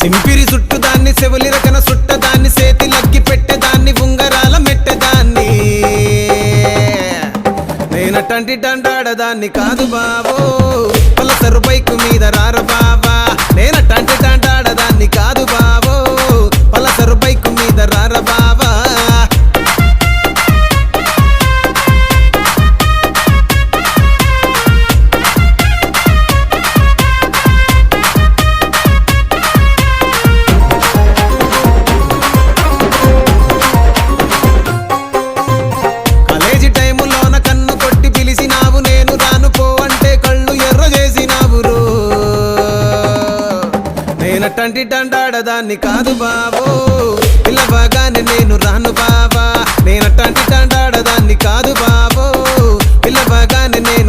సింపిరి చుట్టుదాన్ని చెవులి రకన సుట్టదాన్ని సేతి లగ్గి పెట్టేదాన్ని ఉంగరాల మెట్టెదాన్ని నేనటంటి డండాడదాన్ని కాదు బావో పలసరు బైకు మీద రార బావా నేనటంటి డండాడదాన్ని కాదు బావో పలసరు బైకు మీద రార బావా నేనటంటి డండాడదాన్ని కాదు బావో పిల్లవగానే నేను రాను బావా నేనటంటి డండాడదాన్ని కాదు బావో పిల్లవగానే నేను